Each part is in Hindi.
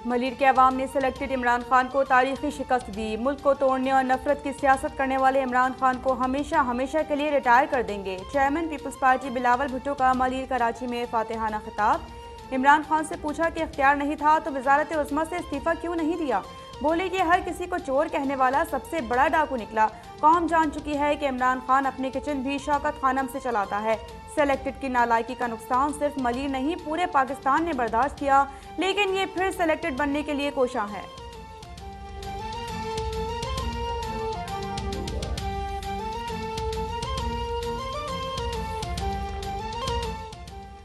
मलीर के अवाम ने सिलेक्टेड इमरान खान को तारीखी शिकस्त दी। मुल्क को तोड़ने और नफरत की सियासत करने वाले इमरान खान को हमेशा हमेशा के लिए रिटायर कर देंगे। चेयरमैन पीपल्स पार्टी बिलावल भुट्टो का मलीर कराची में फातिहाना खिताब। इमरान खान से पूछा कि इख्तियार नहीं था तो वजारत उज़्मा से इस्तीफा क्यों नहीं दिया। बोले कि हर किसी को चोर कहने वाला सबसे बड़ा डाकू निकला। कौम जान चुकी है कि इमरान खान अपने किचन भी शौकत खानम से चलाता है। सेलेक्टेड की नालायकी का नुकसान सिर्फ मलीर नहीं पूरे पाकिस्तान ने बर्दाश्त किया, लेकिन ये फिर सेलेक्टेड बनने के लिए कोशां है।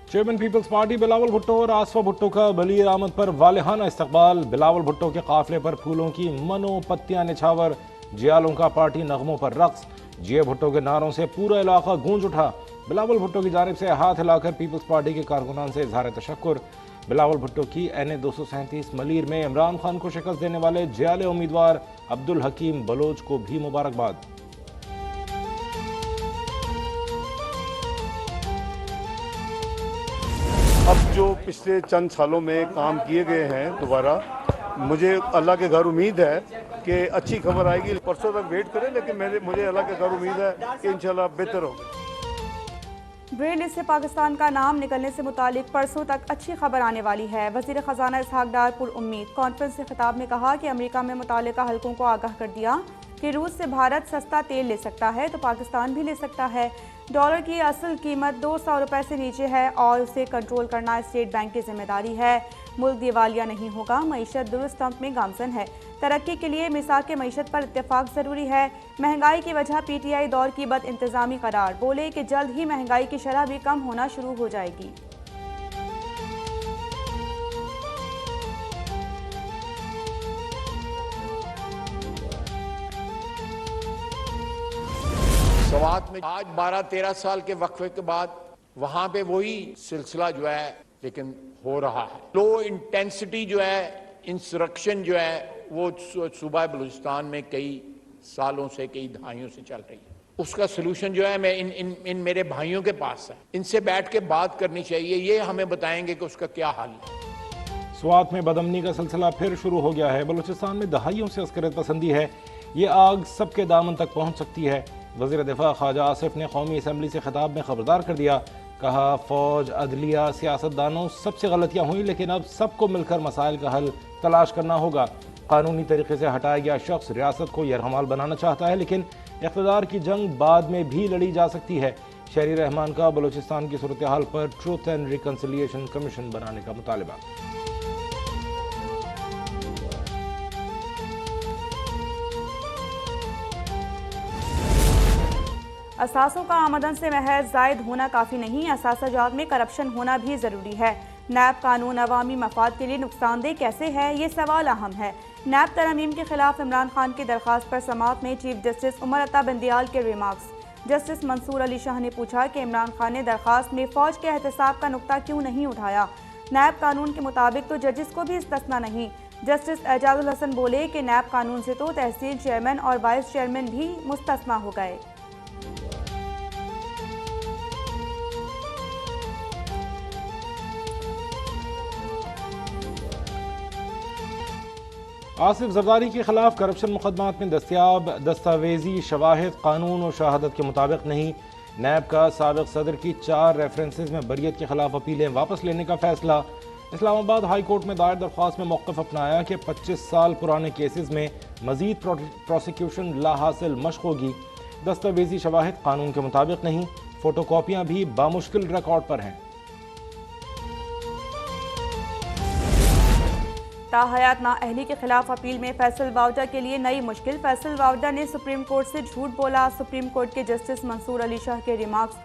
चेयरमैन पीपल्स पार्टी बिलावल भुट्टो और आसफा भुट्टो का मलीर आमद पर वालिहाना इस्तकबाल। बिलावल भुट्टो के काफिले पर फूलों की मनो पत्तियां निछावर, जियालों का पार्टी नगमों पर रक्स। जिए भुट्टो के नारों से पूरा इलाका गूंज उठा। बिलावल भुट्टो की जानिब से हाथ हिलाकर पीपल्स पार्टी के कारकुनान से इजहार तशक्कुर। बिलावल भुट्टो की NA 237 मलीर में इमरान खान को शिकस्त देने वाले जियाले उम्मीदवार अब्दुल हकीम बलोच को भी मुबारकबाद। अब जो पिछले चंद सालों में काम किए गए हैं दोबारा, मुझे अल्लाह के घर उम्मीद है कि अच्छी खबर आएगी। परसों तक वेट करें, लेकिन मुझे अल्लाह के घर उम्मीद है कि इंशाल्लाह बेहतर होगा। ब्रेल लिस्ट से पाकिस्तान का नाम निकलने से मुतालिक परसों तक अच्छी खबर आने वाली है। वज़ीर ख़जाना इसहाक डार पुरउम्मीद। कॉन्फ्रेंस के खिताब में कहा कि अमेरिका में मुतालिका हलकों को आगाह कर दिया कि रूस से भारत सस्ता तेल ले सकता है तो पाकिस्तान भी ले सकता है। डॉलर की असल कीमत 200 रुपये से नीचे है और उसे कंट्रोल करना स्टेट बैंक की जिम्मेदारी है। मुल्क दिवालिया नहीं होगा। मईशत दुरुस्त स्टंप में गामजन है। तरक्की के लिए मिसाक मईशत पर इत्तेफाक ज़रूरी है। महंगाई की वजह PTI दौर की बद इंतज़ामी करार। बोले कि जल्द ही महंगाई की शरह भी कम होना शुरू हो जाएगी। सवात में आज 12-13 साल के वक्फे के बाद वहां पे वही सिलसिला जो है लेकिन हो रहा है। लो इंटेंसिटी जो है इंसरक्शन जो है वो सूबा बलूचिस्तान में कई सालों से, कई दहाइयों से चल रही है। उसका सलूशन जो है मैं इन मेरे भाइयों के पास है, इनसे बैठ के बात करनी चाहिए। ये हमें बताएंगे कि उसका क्या हल है। स्वात में बदअमनी का सिलसिला फिर शुरू हो गया है। बलूचिस्तान में दहाइयों से अस्करियत पसंदी है। ये आग सबके दामन तक पहुंच सकती है। वज़ीर दिफा ख्वाजा आसिफ ने कौमी असम्बली से खिताब में खबरदार कर दिया। कहा फौज, अदलिया, सियासतदानों सबसे गलतियाँ हुई, लेकिन अब सबको मिलकर मसाइल का हल तलाश करना होगा। कानूनी तरीके से हटाया गया शख्स रियासत को यरहमाल बनाना चाहता है, लेकिन इक़्तिदार की जंग बाद में भी लड़ी जा सकती है। शहरी रहमान का बलूचिस्तान की सूरत हाल पर ट्रूथ एंड रिकन्सिलिएशन कमीशन बनाने का मुतालबा। असासों का आमदन से महज जायद होना काफ़ी नहीं, असासाजात में करप्शन होना भी ज़रूरी है। नैब कानून अवामी मफाद के लिए नुकसानदेह कैसे है, ये सवाल अहम है। नैब तरमीम के खिलाफ इमरान खान की दरख्वास्त पर समाअत में चीफ जस्टिस उमर अता बंदियाल के रिमार्क्स। जस्टिस मंसूर अली शाह ने पूछा कि इमरान खान ने दरख्वास्त में फ़ौज के एहतसाब का नुक्ता क्यों नहीं उठाया। नैब कानून के मुताबिक तो जजिस को भी इस्तिस्ना नहीं। जस्टिस एजाजुल हसन बोले कि नैब कानून से तो तहसील चेयरमैन और वाइस चेयरमैन भी मुस्तस्ना हो गए। आसिफ जरदारी के खिलाफ करप्शन मुकदमात में दस्तियाब दस्तावेजी शवाहिद कानून और शहादत के मुताबिक नहीं। नैब का साबिक सदर की 4 रेफरेंसेस में बरियत के खिलाफ अपीलें वापस लेने का फैसला। इस्लामाबाद हाई कोर्ट में दायर दरख्वास्त में मौक़िफ़ अपनाया कि 25 साल पुराने केसेस में मजीद प्रोसिक्यूशन लाहासिल मश्क होगी। दस्तावेजी शवाहिद कानून के मुताबिक नहीं, फ़ोटोकॉपियाँ भी बामुश्किल रिकॉर्ड पर हैं। ताहयात नाअहली के खिलाफ अपील में फैसल वावडा के लिए नई मुश्किल। फैसल वावडा ने सुप्रीम कोर्ट से झूठ बोला। सुप्रीम कोर्ट के जस्टिस मंसूर अली शाह के रिमार्क्स।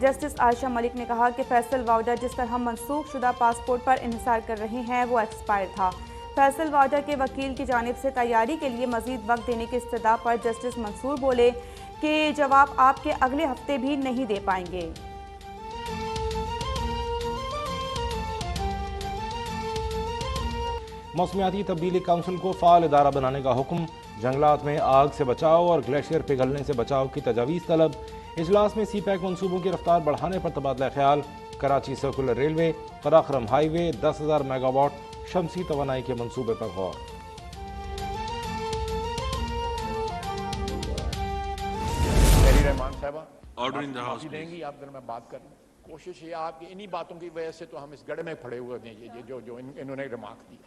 जस्टिस आयशा मलिक ने कहा कि फैसल वावडा जिस तरह मनसूख शुदा पासपोर्ट पर इन्हिसार कर रहे हैं वो एक्सपायर था। फैसल वावडा के वकील की जानिब से तैयारी के लिए मजीद वक्त देने की इस्तदा पर जस्टिस मंसूर बोले कि जवाब आपके अगले हफ्ते भी नहीं दे पाएंगे। मौसमियाती तब्दीली काउंसिल को फ़ाल इदारा बनाने का हुक्म। जंगलात में आग से बचाव और ग्लेशियर पिघलने से बचाव की तजावीज़ तलब। इजलास में CPEC मनसूबों की रफ्तार बढ़ाने पर तबादला ख्याल। Karachi circular railway, Karakoram highway 10,000 megawatt शमसी तवानाई के मंसूबे पर गौर। रहमान साहबा Order in the house, माफी देंगी आप अगर मैं बात कर लूं? कोशिश ये आपकी इन्हीं बातों की वजह से तो हम इस गड्ढे में पड़े हुए हैं जो इन्होंने रिमार्क दिया।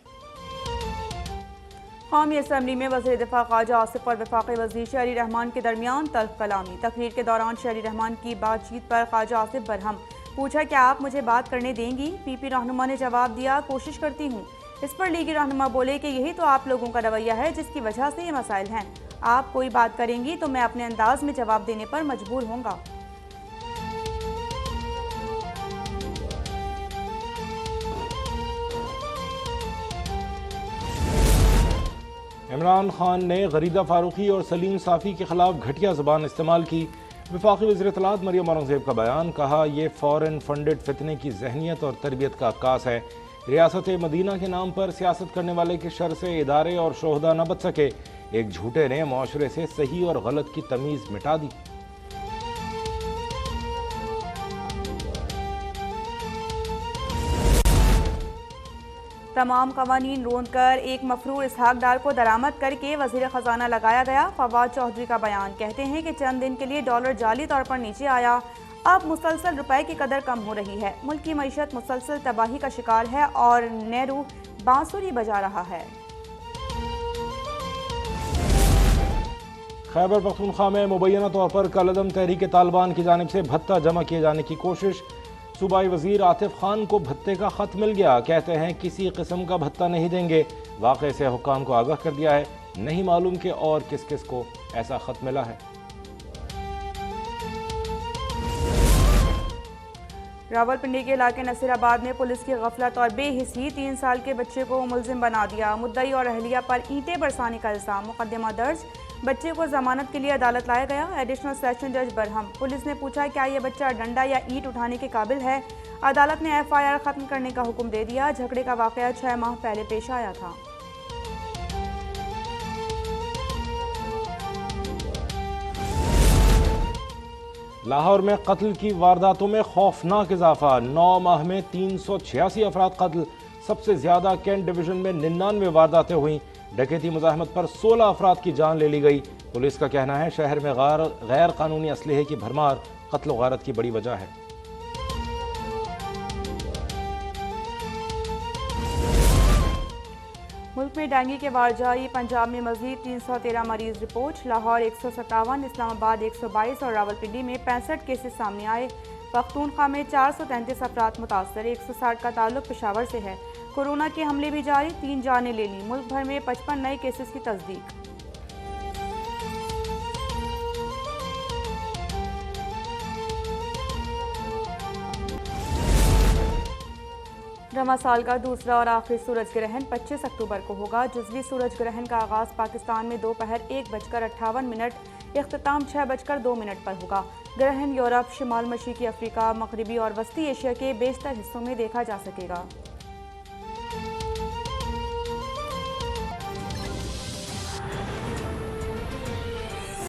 कौमी असम्बली में वज़ीर दिफा ख्वाजा आसिफ और वफाकी वज़ीर शहरी रहमान के दरमियान तल्ख कलामी। तकरीर के दौरान शहरी रहमान की बातचीत पर ख्वाजा आसिफ बरहम। पूछा क्या आप मुझे बात करने देंगी? पीपी रहनुमा ने जवाब दिया कोशिश करती हूँ। इस पर लीगी रहनुमा बोले कि यही तो आप लोगों का रवैया है जिसकी वजह से ये मसाइल हैं। आप कोई बात करेंगी तो मैं अपने अंदाज में जवाब देने पर मजबूर होऊंगा। इमरान खान ने गरीदा फारूकी और सलीम साफ़ी के खिलाफ घटिया ज़बान इस्तेमाल की। वफाकी वज़ीर इत्तलात मरियम औरंगज़ेब का बयान, कहा यह फ़ॉरेन फंडेड फितने की जहनीत और तरबियत का अक्कास है। रियासत मदीना के नाम पर सियासत करने वाले के शर से इदारे और शोहदा न बच सके। एक झूठे ने माशरे से सही और गलत की तमीज़ मिटा दी। तमाम कवानीन रोंद कर एक मफरूर इसहाक डार को दरामद करके वज़ीर ख़जाना लगाया गया। फवाद चौधरी का बयान, कहते हैं कि चंद दिन के लिए डॉलर जाली तौर पर नीचे आया, अब मुसलसल रुपए की कदर कम हो रही है। मुल्क की मईशत मुसलसल तबाही का शिकार है और नेहरू बांसुरी बजा रहा है। खैबर पख्तूनख्वा में मुबैना तौर पर कलअदम तहरीक तालिबान की जानिब से भत्ता जमा किए जाने की कोशिश। सूबाई वजीर आतिफ खान को भत्ते का खत मिल गया, कहते हैं किसी किस्म का भत्ता नहीं देंगे। वाक़े से हुक्काम को आगाह कर दिया है, नहीं मालूम कि और किस किस को ऐसा खत मिला है। रावलपिंडी के इलाके नसीराबाद में पुलिस की गफलत और बेहिसी 3 साल के बच्चे को मुलजिम बना दिया। मुद्दई और अहलिया पर ईंटें बरसाने का इल्जाम, मुकदमा दर्ज। बच्चे को जमानत के लिए अदालत लाया गया। एडिशनल सेशन जज बरहम, पुलिस ने पूछा क्या यह बच्चा डंडा या ईंट उठाने के काबिल है। अदालत ने FIR खत्म करने का हुक्म दे दिया। झगड़े का वाकया 6 माह पहले पेश आया था। लाहौर में कत्ल की वारदातों में खौफनाक इजाफा, 9 माह में 386 अफराद कत्ल। सबसे ज्यादा कैंट डिवीजन में 99 वारदातें हुई। डकैती मुजाहमत पर 16 अफराद की जान ले ली गई। पुलिस का कहना है शहर में गैर कानूनी असलहे की भरमार कत्ल गारत की बड़ी वजह है। मुल्क में डेंगू के वार जारी, पंजाब में मजीद 313 मरीज रिपोर्ट। लाहौर 157, इस्लामाबाद 122 और रावलपिंडी में 65 केसेस सामने आए। पख्तूनख्वा में 433 अफराद मुतासर, 160 का ताल्लुक पेशावर से है। कोरोना के हमले भी जारी, 3 जानें ले ली। मुल्क भर में 55 नए केसेस की तस्दीक। रमा साल का दूसरा और आखिरी सूरज ग्रहण 25 अक्टूबर को होगा। जुज़वी सूरज ग्रहण का आगाज़ पाकिस्तान में दोपहर 1:58, इख्तिताम 6:02 पर होगा। ग्रहण यूरोप, शिमाल मशरिकी अफ्रीका, मगरबी और वस्ती एशिया के बेशतर हिस्सों में देखा जा सकेगा।